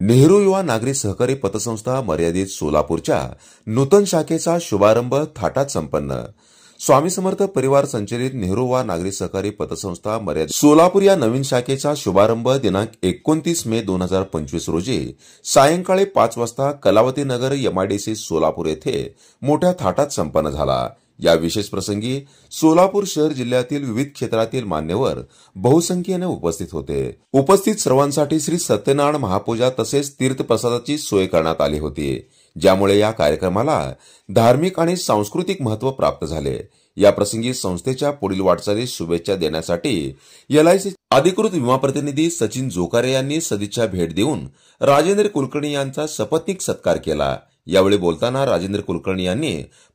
नेहरू युवा नागरी सहकारी पतसंस्था मर्यादित सोलापूरच्या नूतन शाखेचा शुभारंभ थाटात संपन्न। स्वामी समर्थ परिवार संचलित नेहरू युवा नागरी सहकारी पतसंस्था मर्यादित सोलापूर या नवीन शाखेचा शुभारंभ दिनांक 29 मे 2025 रोजी सायंकाळी 5 वाजता कलावती नगर एमआयडीसी सोलापूर येथे मोठ्या थाटात संपन्न झाला। या विशेष प्रसंगी सोलापूर शहर जिल्ह्यातील विविध क्षेत्रातील मान्यवर बहुसंख्येने उपस्थित होते। उपस्थित सर्वांसाठी श्री सत्यनारायण महापूजा तसेच तीर्थप्रसादाची सोय करण्यात आली होती, ज्यामुळे या कार्यक्रमाला धार्मिक आणि सांस्कृतिक महत्त्व प्राप्त झाले। या प्रसंगी संस्थेच्या पुढील वाटचालीस शुभेच्छा देण्यासाठी LIC अधिकृत विमा प्रतिनिधी सचिन जोकारे यांनी सदिच्छा भेट देऊन राजेंद्र कुलकर्णी यांचा सपत्नीक सत्कार केला। यावेळी बोलताना राजेंद्र कुलकर्णी यांनी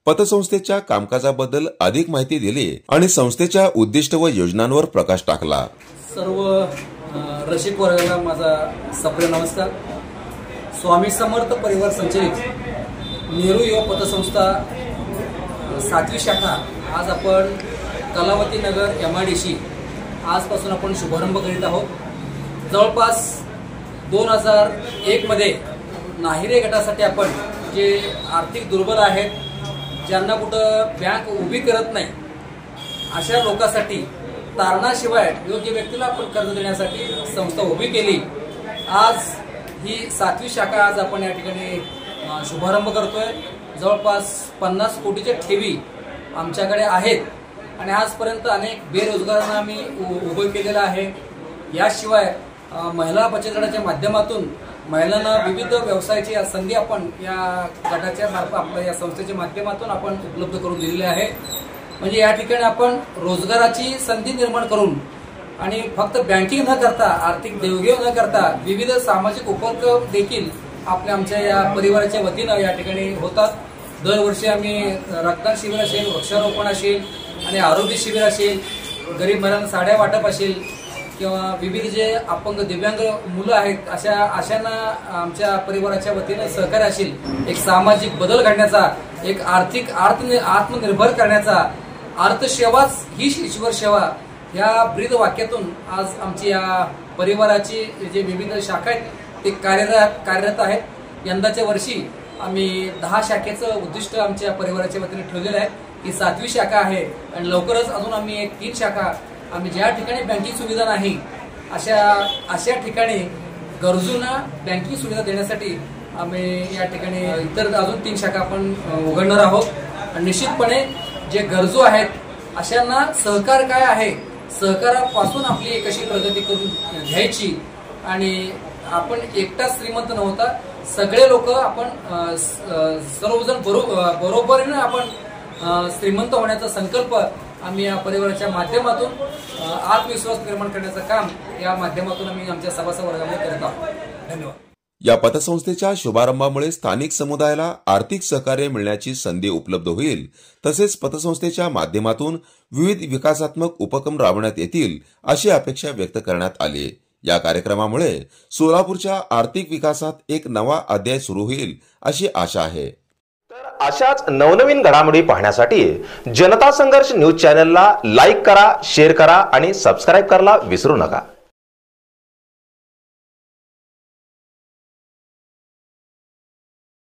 पतसंस्थेच्या कामकाजाबद्दल अधिक माहिती दिली आणि संस्थेच्या उद्दिष्ट व योजनांवर प्रकाश टाकला। सर्व रसिक वर्गाला माझा सप्रेम नमस्कार। स्वामी समर्थ परिवार संचलित नेहरू युवा पतसंस्था 7वी शाखा आज आपण कलावती नगर MIDC आजपासून आपण शुभारंभ करीत आहोत। जवळपास 2001 मध्ये नाहिरे गटासाठी आपण जे आर्थिक दुर्बल आहेत, ज्यांना कुठं बँक उभी करत नाही, अशा लोकांसाठी तारणाशिवाय योग्य व्यक्तीला आपण कर्ज देण्यासाठी संस्था उभी केली। आज ही 7वी शाखा आज आपण या ठिकाणी शुभारंभ करतोय। जवळपास 50 कोटीच्या ठेवी आमच्याकडे आहेत आणि आजपर्यंत अनेक बेरोजगारांना आम्ही उभं केलेलं आहे। याशिवाय महिला बचत गटाच्या माध्यमातून महिलांना विविध व्यवसायाची संधी आपण या गटाच्या मार्फत आपल्या या संस्थेच्या माध्यमातून आपण उपलब्ध करून दिलेली आहे। म्हणजे या ठिकाणी आपण रोजगाराची संधी निर्माण करून आणि फक्त बँकिंग न करता, आर्थिक देणगी न करता विविध सामाजिक उपक्रम देखील आमच्या या परिवाराच्या वतीनं या ठिकाणी होतात। दरवर्षी आम्ही रक्तदान शिबिर असेल, वृक्षारोपण असेल आणि आरोग्य शिबिर असेल, गरीब महिलांना साड्या वाटप असेल किंवा विविध जे अपंग दिव्यांग मुलं आहेत अशांना आमच्या परिवाराच्या वतीने सहकार्य असेल, एक सामाजिक बदल घडण्याचा, एक आर्थिक आत्मनिर्भर करण्याचा, अर्थसेवाच ही ईश्वर सेवा या ब्रीद वाक्यातून आज आमची या परिवाराची जे विविध शाखा आहेत ते कार्यरत आहेत। यंदाच्या वर्षी आम्ही 10 शाखेचं उद्दिष्ट आमच्या परिवाराच्या वतीने ठेवलेलं आहे। ही 7वी शाखा आहे आणि लवकरच अजून आम्ही एक 3 शाखा आम्ही ज्या ठिकाणी बँकिंग सुविधा नाही अशा ठिकाणी गरजूंना बँकिंग सुविधा देण्यासाठी आम्ही या ठिकाणी इतर अजून 3 शाखा आपण उघडणार आहोत। आणि निश्चितपणे जे गरजू आहेत अशांना सहकार काय आहे, सहकारापासून आपली कशी प्रगती करून घ्यायची आणि आपण एकटाच श्रीमंत न होता सगळे लोक आपण सर्वजण बरोबरीने आपण श्रीमंत होण्याचा संकल्प आम्ही या परिवाराच्या माध्यमातून आत्मविश्वास निर्माण करण्याचं काम या माध्यमातून आम्ही आमच्या सभासद वर्गामध्ये करत आहोत। धन्यवाद। या पतसंस्थेच्या शुभारंभामुळे स्थानिक समुदायाला आर्थिक सहकार्य मिळण्याची संधी उपलब्ध होईल, तसेच पतसंस्थेच्या माध्यमातून विविध विकासात्मक उपक्रम राबवण्यात येतील अशी अपेक्षा व्यक्त करण्यात आली। या कार्यक्रमामुळे सोलापूरच्या आर्थिक विकासात एक नवा अध्याय सुरू होईल अशी आशा आहे। तर अशाच नवनवीन घडामोडी पाहण्यासाठी जनता संघर्ष न्यूज चॅनलला लाईक करा, शेअर करा आणि सबस्क्राइब करायला विसरू नका।